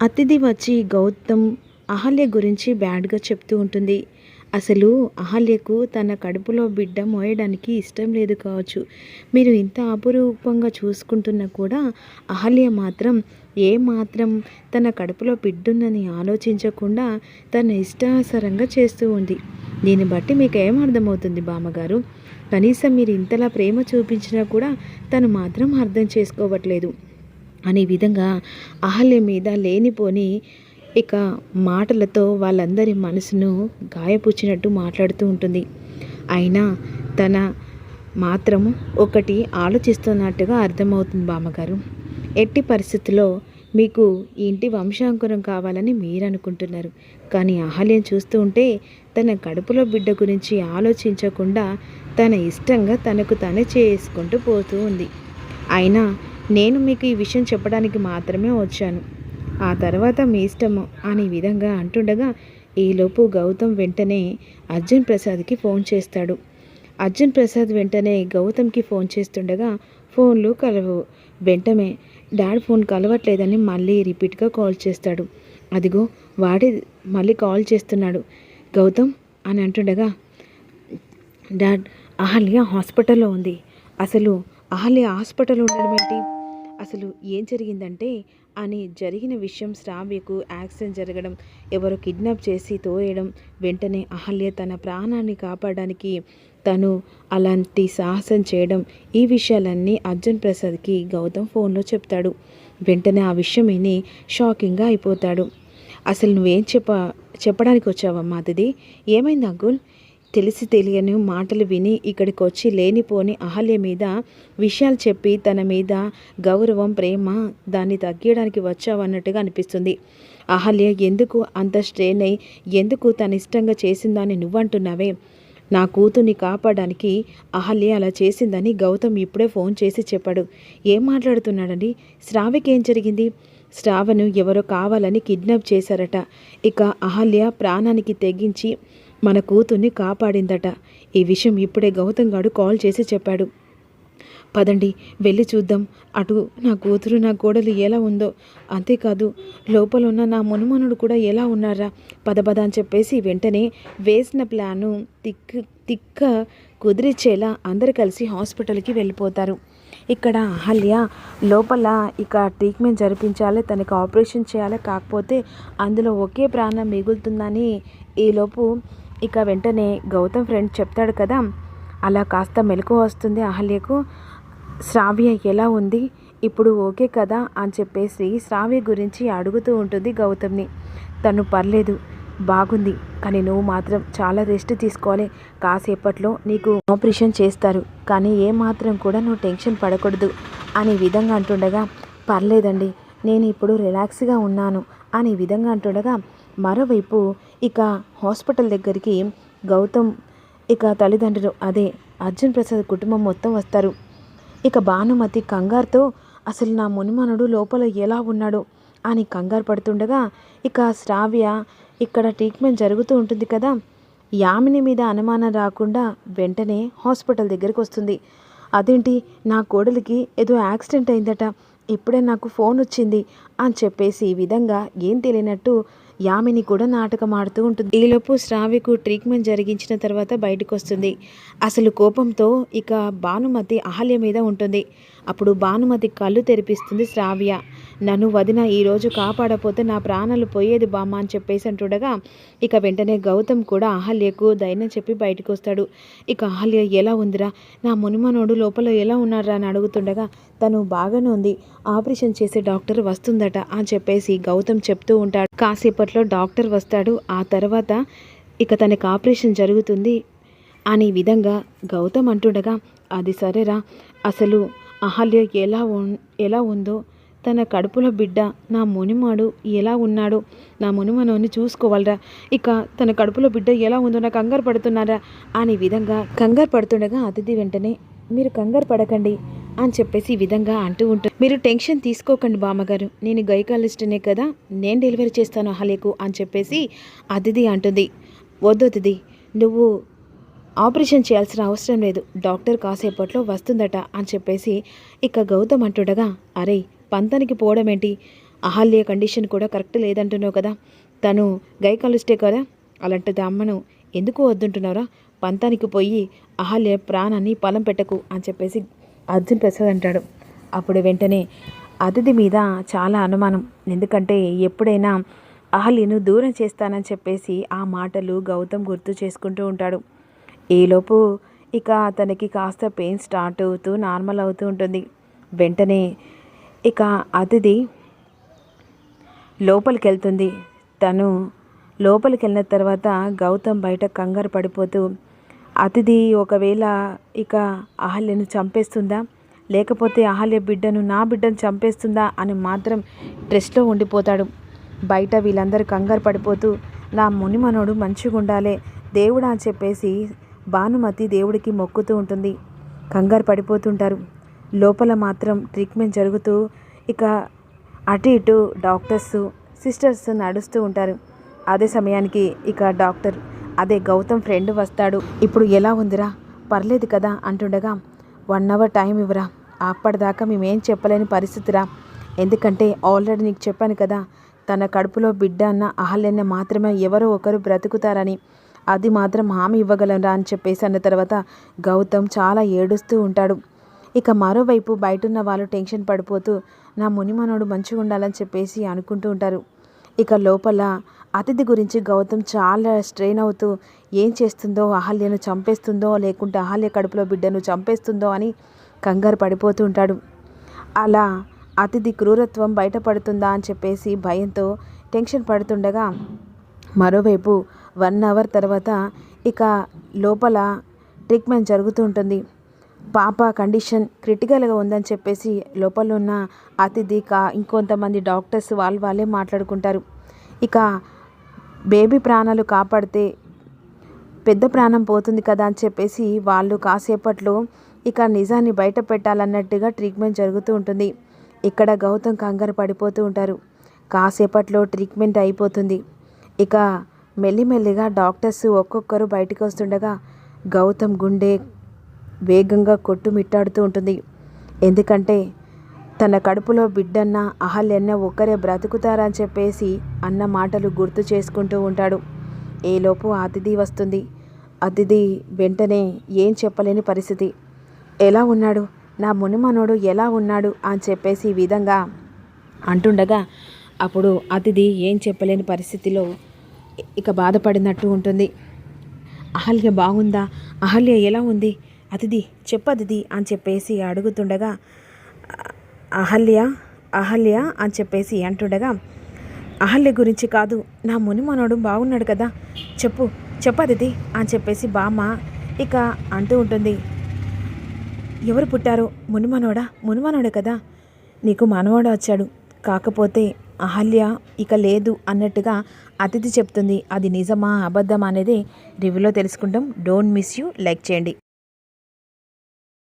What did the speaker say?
అతిథి వచ్చి గౌతమ్ అహల్య గురించి బ్యాడ్గా చెప్తూ ఉంటుంది. అసలు అహల్యకు తన కడుపులో బిడ్డ మోయడానికి ఇష్టం లేదు కావచ్చు. మీరు ఇంత అపురూపంగా చూసుకుంటున్నా కూడా అహల్య మాత్రం ఏమాత్రం తన కడుపులో బిడ్డుందని ఆలోచించకుండా తన ఇష్టానుసారంగా చేస్తూ ఉంది. దీన్ని బట్టి మీకు ఏమర్థమవుతుంది బామ్మగారు? కనీసం మీరు ఇంతలా ప్రేమ చూపించినా కూడా తను మాత్రం అర్థం చేసుకోవట్లేదు అనే విధంగా అహల్య మీద లేనిపోని ఇక మాటలతో వాళ్ళందరి మనసును గాయపుచ్చినట్టు మాట్లాడుతూ ఉంటుంది. అయినా తన మాత్రం ఒకటి ఆలోచిస్తున్నట్టుగా అర్థమవుతుంది బామ్మగారు. ఎట్టి పరిస్థితుల్లో మీకు ఇంటి వంశాంకురం కావాలని మీరు అనుకుంటున్నారు. కానీ అహల్యం చూస్తూ ఉంటే తన కడుపులో బిడ్డ గురించి ఆలోచించకుండా తన ఇష్టంగా తనకు తనే చేసుకుంటూ పోతూ ఉంది. అయినా నేను మీకు ఈ విషయం చెప్పడానికి మాత్రమే వచ్చాను, ఆ తర్వాత మీ ఇష్టము అనే విధంగా అంటుండగా ఈలోపు గౌతమ్ వెంటనే అర్జున్ ప్రసాద్కి ఫోన్ చేస్తాడు. అర్జున్ ప్రసాద్ వెంటనే గౌతమ్కి ఫోన్ చేస్తుండగా ఫోన్లు కలవవు. వెంటనే డాడ్ ఫోన్ కలవట్లేదని మళ్ళీ రిపీట్గా కాల్ చేస్తాడు. అదిగో వాడే మళ్ళీ కాల్ చేస్తున్నాడు. గౌతమ్ అని అంటుండగా, డాడ్ అహల్య హాస్పిటల్లో ఉంది. అసలు అహల్య హాస్పిటల్ ఉండడం ఏంటి? అసలు ఏం జరిగిందంటే అని జరిగిన విషయం శ్రావ్యకు యాక్సిడెంట్ జరగడం, ఎవరో కిడ్నాప్ చేసి తోయడం, వెంటనే అహల్య తన ప్రాణాన్ని కాపాడడానికి తను అలాంటి సాహసం చేయడం, ఈ విషయాలన్నీ అర్జున్ ప్రసాద్కి గౌతమ్ ఫోన్లో చెప్తాడు. వెంటనే ఆ విషయం విని షాకింగ్గా అయిపోతాడు. అసలు నువ్వేం చెప్పడానికి వచ్చావమ్మా అతిథి? ఏమైంది అంకుల్? తెలిసి తెలియని మాటలు విని ఇక్కడికి వచ్చి లేనిపోని అహల్య మీద విషయాలు చెప్పి తన మీద గౌరవం ప్రేమ దాన్ని తగ్గించడానికి వచ్చావన్నట్టుగా అనిపిస్తుంది. అహల్య ఎందుకు అంత స్ట్రెయిన్ అయి ఎందుకు తన ఇష్టంగా చేసిందని నువ్వంటున్నావే? నా కూతుర్ని కాపాడడానికి అహల్య అలా చేసిందని గౌతమ్ ఇప్పుడే ఫోన్ చేసి చెప్పాడు. ఏం మాట్లాడుతున్నాడండి? శ్రావ్యకి ఏం జరిగింది? శ్రావను ఎవరో కావాలని కిడ్నాప్ చేశారట. ఇక అహల్య ప్రాణానికి తెగించి మన కూతుర్ని కాపాడిందట. ఈ విషయం ఇప్పుడే గౌతమ్ గారు కాల్ చేసి చెప్పాడు. పదండి వెళ్ళి చూద్దాం. అటు నా కూతురు నా కోడలు ఎలా ఉందో, అంతేకాదు లోపల ఉన్న నా మునుమనుడు కూడా ఎలా ఉన్నారా, పదపద అని చెప్పేసి వెంటనే వేసిన ప్లాను తిక్క కుదిరిచ్చేలా అందరు కలిసి హాస్పిటల్కి వెళ్ళిపోతారు. ఇక్కడ అహల్య లోపల ఇక ట్రీట్మెంట్ జరిపించాలి, తనకి ఆపరేషన్ చేయాలి, కాకపోతే అందులో ఒకే ప్రాణం మిగులుతుందని ఈలోపు ఇక వెంటనే గౌతమ్ ఫ్రెండ్ చెప్తాడు కదా, అలా కాస్త మెలకువ వస్తుంది అహల్యకు. శ్రావ్య ఎలా ఉంది ఇప్పుడు, ఓకే కదా అని చెప్పేసి శ్రావ్య గురించి అడుగుతూ ఉంటుంది గౌతమ్ని. తను పర్లేదు, బాగుంది, కానీ నువ్వు మాత్రం చాలా రెస్ట్ తీసుకోవాలి. కాసేపట్లో నీకు ఆపరేషన్ చేస్తారు, కానీ ఏమాత్రం కూడా నువ్వు టెన్షన్ పడకూడదు అనే విధంగా అంటుండగా, పర్లేదండి నేను ఇప్పుడు రిలాక్స్గా ఉన్నాను అనే విధంగా అంటుండగా, మరోవైపు ఇక హాస్పిటల్ దగ్గరికి గౌతమ్ ఇక తల్లిదండ్రులు అదే అర్జున్ ప్రసాద్ కుటుంబం మొత్తం వస్తారు. ఇక భానుమతి కంగారుతో అసలు నా మునిమనుడు లోపల ఎలా ఉన్నాడు అని కంగారు పడుతుండగా, ఇక శ్రావ్య ఇక్కడ ట్రీట్మెంట్ జరుగుతూ ఉంటుంది కదా, యామిని మీద అనుమానం రాకుండా వెంటనే హాస్పిటల్ దగ్గరికి వస్తుంది. అదేంటి నా కోడలికి ఏదో యాక్సిడెంట్ అయిందట, ఇప్పుడే నాకు ఫోన్ వచ్చింది అని చెప్పేసి ఈ విధంగా ఏం తెలియనట్టు యామిని కూడా నాటకం ఆడుతూ ఉంటుంది. ఈలోపు శ్రావ్యకు ట్రీట్మెంట్ జరిగించిన తర్వాత బయటకు వస్తుంది. అసలు కోపంతో ఇక భానుమతి అహల్య మీద ఉంటుంది. అప్పుడు భానుమతి కళ్ళు తెరిపిస్తుంది శ్రావ్య. నన్ను వదిన ఈరోజు కాపాడపోతే నా ప్రాణాలు పోయేది బామ్మ అని చెప్పేసి అంటుండగా, ఇక వెంటనే గౌతమ్ కూడా అహల్యకు ధైర్యం చెప్పి బయటకు వస్తాడు. ఇక అహల్య ఎలా ఉందిరా, నా మునిమనోడు లోపల ఎలా ఉన్నారా అని అడుగుతుండగా, తను బాగానే ఉంది, ఆపరేషన్ చేసే డాక్టర్ వస్తుందట అని చెప్పేసి గౌతమ్ చెప్తూ ఉంటాడు. కాసేపట్లో డాక్టర్ వస్తాడు. ఆ తర్వాత ఇక తనకి ఆపరేషన్ జరుగుతుంది అనే విధంగా గౌతమ్ అంటుండగా, అది సరేరా, అసలు అహల్య ఎలా ఉందో, తన కడుపులో బిడ్డ నా మునిమాడు ఎలా ఉన్నాడో, నా మునిమనోని చూసుకోవాలరా, ఇక తన కడుపులో బిడ్డ ఎలా ఉందో నాకు కంగారు పడుతున్నారా అనే విధంగా కంగారు పడుతుండగా అతిథి వెంటనే, మీరు కంగారు పడకండి అని చెప్పేసి ఈ విధంగా అంటూ ఉంటుంది. మీరు టెన్షన్ తీసుకోకండి బామ్మగారు, నేను గైకాలజిస్ట్నే కదా, నేను డెలివరీ చేస్తాను అహల్యకు అని చెప్పేసి అతిథి అంటుంది. వద్దు అతిథి, నువ్వు ఆపరేషన్ చేయాల్సిన అవసరం లేదు, డాక్టర్ కాసేపట్లో వస్తుందట అని చెప్పేసి ఇక గౌతమ్ అంటుండగా, అరే పంతానికి పోవడం ఏంటి, అహల్య కండిషన్ కూడా కరెక్ట్ లేదంటున్నావు కదా, తను గైకాలిస్టే కదా, అలాంటిది అమ్మను ఎందుకు వద్దుంటున్నావురా, పంతానికి పోయి అహల్య ప్రాణాన్ని పొలం పెట్టకు అని చెప్పేసి అర్జున్ ప్రసాద్ అంటాడు. అప్పుడు వెంటనే అతిథి మీద చాలా అనుమానం, ఎందుకంటే ఎప్పుడైనా అహల్యను దూరం చేస్తానని చెప్పేసి ఆ మాటలు గౌతమ్ గుర్తు చేసుకుంటూ ఉంటాడు. ఈలోపు ఇక అతనికి కాస్త పెయిన్ స్టార్ట్ అవుతూ నార్మల్ అవుతూ ఉంటుంది. వెంటనే ఇక అతిథి లోపలికి వెళ్తుంది. తను లోపలికి వెళ్ళిన తర్వాత గౌతమ్ బయట కంగారు పడిపోతూ, అతిథి ఒకవేళ ఇక అహల్యను చంపేస్తుందా, లేకపోతే అహల్య బిడ్డను నా బిడ్డను చంపేస్తుందా అని మాత్రం స్ట్రెస్లో ఉండిపోతాడు. బయట వీళ్ళందరూ కంగారు పడిపోతూ, నా మునిమనోడు మంచిగా ఉండాలే దేవుడా అని చెప్పేసి భానుమతి దేవుడికి మొక్కుతూ ఉంటుంది. కంగారు పడిపోతుంటారు. లోపల మాత్రం ట్రీట్మెంట్ జరుగుతూ ఇక అటు ఇటు డాక్టర్స్ సిస్టర్స్ నడుస్తూ ఉంటారు. అదే సమయానికి ఇక డాక్టర్ అదే గౌతమ్ ఫ్రెండ్ వస్తాడు. ఇప్పుడు ఎలా ఉందిరా, పర్లేదు కదా అంటుండగా, 1 అవర్ టైం ఇవ్వరా, అప్పటిదాకా మేమేం చెప్పలేని పరిస్థితిరా, ఎందుకంటే ఆల్రెడీ నీకు చెప్పాను కదా, తన కడుపులో బిడ్డ అన్న అహల్యన్న మాత్రమే ఎవరో ఒకరు బ్రతుకుతారని, అది మాత్రం హామీ ఇవ్వగలరా అని చెప్పేసి అన్న తర్వాత గౌతమ్ చాలా ఏడుస్తూ ఉంటాడు. ఇక మరోవైపు బయటున్న వాళ్ళు టెన్షన్ పడిపోతూ నా మునిమనోడు మంచిగా ఉండాలని చెప్పేసి అనుకుంటూ ఉంటారు. ఇక లోపల అతిథి గురించి గౌతమ్ చాలా స్ట్రెయిన్ అవుతూ ఏం చేస్తుందో, అహల్యను చంపేస్తుందో లేకుంటే అహల్య కడుపులో బిడ్డను చంపేస్తుందో అని కంగారు పడిపోతూ ఉంటాడు. అలా అతిథి క్రూరత్వం బయటపడుతుందా అని చెప్పేసి భయంతో టెన్షన్ పడుతుండగా, మరోవైపు 1 అవర్ తర్వాత ఇక లోపల ట్రీట్మెంట్ జరుగుతూ ఉంటుంది. పాప కండిషన్ క్రిటికల్గా ఉందని చెప్పేసి లోపల ఉన్న అతిథి ఇంకొంతమంది డాక్టర్స్ వాళ్ళే మాట్లాడుకుంటారు. ఇక బేబీ ప్రాణాలు కాపాడితే పెద్ద ప్రాణం పోతుంది కదా అని చెప్పేసి వాళ్ళు కాసేపట్లో ఇక నిజాన్ని బయట పెట్టాలన్నట్టుగా ట్రీట్మెంట్ జరుగుతూ ఉంటుంది. ఇక్కడ గౌతమ్ కంగారు పడిపోతూ ఉంటారు. కాసేపట్లో ట్రీట్మెంట్ అయిపోతుంది. ఇక మెల్లిమెల్లిగా డాక్టర్స్ ఒక్కొక్కరు బయటకు వస్తుండగా గౌతమ్ గుండె వేగంగా కొట్టుమిట్టాడుతూ ఉంటుంది. ఎందుకంటే తన కడుపులో బిడ్డన్న అహల్యన్న ఒక్కరే బ్రతుకుతారని చెప్పేసి అన్న మాటలు గుర్తు చేసుకుంటూ ఉంటాడు. ఈలోపు అతిథి వస్తుంది. అతిథి వెంటనే ఏం చెప్పలేని పరిస్థితి, ఎలా ఉన్నాడు నా మునిమనోడు, ఎలా ఉన్నాడు అని చెప్పేసి ఈ విధంగా అంటుండగా అప్పుడు అతిథి ఏం చెప్పలేని పరిస్థితిలో ఇక బాధపడినట్టు ఉంటుంది. అహల్య బాగుందా, అహల్య ఎలా ఉంది అతిథి, చెప్పదిది అని చెప్పేసి అడుగుతుండగా అహల్య అహల్య అని చెప్పేసి అంటుండగా, అహల్య గురించి కాదు, నా మునిమనోడు బాగున్నాడు కదా, చెప్పదిది అని చెప్పేసి బామ్మ ఇక అంటూ ఉంటుంది. ఎవరు పుట్టారో, మునిమనోడే కదా, నీకు మనవడు వచ్చాడు, కాకపోతే అహల్య ఇక లేదు అన్నట్టుగా అతిథి చెప్తుంది. అది నిజమా అబద్ధమా అనేది రివ్యూలో తెలుసుకుంటాం. డోంట్ మిస్ యూ, లైక్ చేయండి.